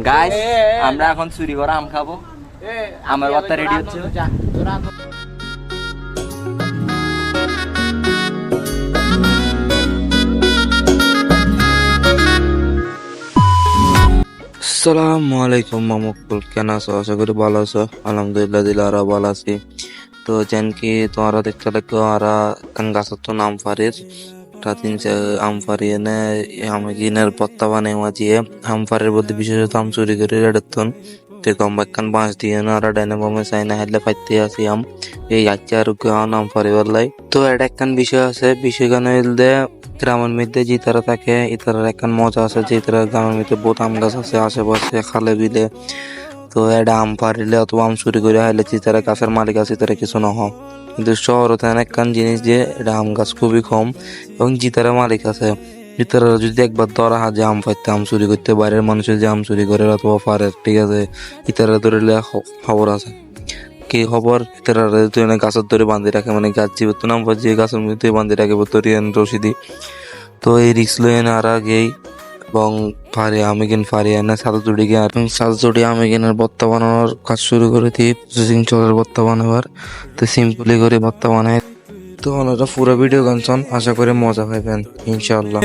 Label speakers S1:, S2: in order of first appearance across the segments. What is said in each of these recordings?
S1: Guys আমরা এখন চুরি করা আম খাবো। আমার বার্তা রেডি হচ্ছে।
S2: আসসালামু আলাইকুম মামুকুল, কেন আছো? আশা করি ভালো আছো। আলহামদুলিল্লাহ দিলারা ভালো আছি। তো যেন কি তোমরা দেখতে লাগো আরা কান গাছত তো নাম ফারির তিন আম ফারি এনে আমি গিনের পত্তা বানাই মাজিয়ে আম ফারির মধ্যে বিশেষত আম চুরি করে রেডতন তে কম বাক্কান বাঁশ দিয়ে না আর ডাইনে বামে চাই না হেলে ফাইতে আসি আম এই আচ্ছা আর আম ফারি বললাই। তো এটা একখান বিষয় আছে, বিষয় গান হইলে গ্রামের মধ্যে যে তারা থাকে এটার একখান মজা আছে যে তারা গ্রামের মধ্যে বহুত আম গাছ আছে আশেপাশে খালে বিলে। তো এটা আম পারিলে অথবা আম চুরি করে হাইলে যে তারা গাছের মালিক আছে তারা কিছু না হয়, কিন্তু শহর একখান জিনিস যে এটা আম গাছ খুবই কম এবং জিতারা মালিক আছে জিতারা যদি একবার ধরা হয় যে আম পাইতে আম চুরি করতে বাইরের মানুষের যে আম চুরি করে অথবা পারে, ঠিক আছে ইতারা ধরলে খবর আছে কি খবর ইতারা গাছের ধরে বাঁধি রাখে, মানে গাছ জীবত নাম যে গাছের মধ্যে বাঁধি রাখে তরিয়ান রশিদি। তো এই রিক্স লয়ে আর আগেই এবং ফারি আমি কিন ফারি এনে সাদা জুড়ি গিয়ে আর সাদা জুড়ি আমি কিনের ভর্তা বানানোর কাজ শুরু করে দিই, প্রসেসিং চলের ভর্তা বানাবার। তো সিম্পলি করে ভর্তা বানাই। তো ওনারা পুরো ভিডিও গান শোন, আশা করে মজা পাইবেন ইনশাআল্লাহ।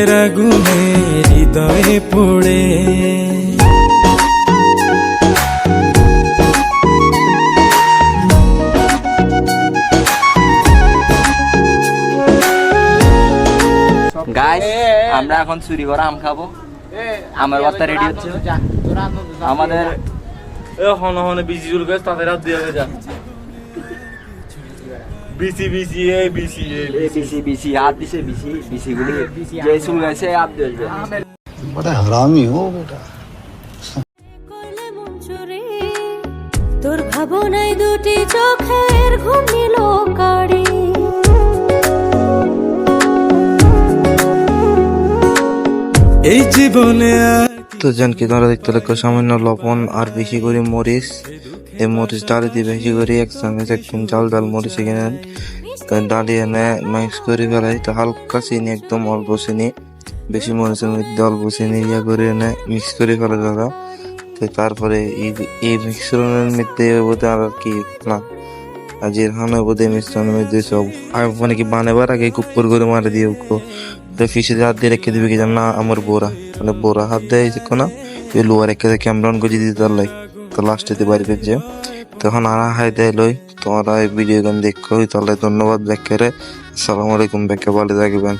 S2: হৃদয়ে পড়ে
S1: গাইস আমরা এখন চুরি করা আম খাবো। আমার বার্তা রেডি হচ্ছে। আমাদের
S3: হন হন বিসি জুল গাছ তাদের হাত দিয়ে যা বিসি বিসি এ বিসি এ
S1: বিসি বিসি হাত দিছে, বিসি বিসি গুলি যে চুল গেছে হাত দিয়ে
S4: बड़ा हरामी हो बेटा। তোর ভাবনায় দুটি চোখের ঘুম নিল কাড়ি।
S2: এই জীবনে তো যেন কি তোমরা দেখতে লাগো সামান্য লবণ আর বেশি করে মরিচ, এই মরিচ ডালি দিয়ে বেশি করে একসঙ্গে একদম জাল জাল মরিচ এখানে ডালিয়ে এনে মিক্স করে ফেলাই। তো হালকা চিনি একদম অল্প চিনি, বেশি মরিচের মধ্যে অল্প চিনি ইয়া করে এনে মিক্স করে ফেলে দাদা। তো তারপরে এই মিশ্রণের মধ্যে বোধহয় আর কি না যে হানো বোধহয় মিশ্রণের মধ্যে সব মানে কি বানাবার আগে কুকুর করে মারে দিয়ে ফিসে হাত দিয়ে রেখে দিবে কি জান না আমার বোরা মানে বোরা হাত দেয় না লোয়া রেখে দেয় ক্যামরন করে দিতে পারলাই। তো লাস্টে বাড়ি পেয়েছে তখন আনা হাই দেয় লই। তোমরা এই ভিডিও গান দেখো তাহলে ধন্যবাদ ব্যাখ্যারে। আসসালামু আলাইকুম, ব্যাখ্যা ভালো থাকবেন।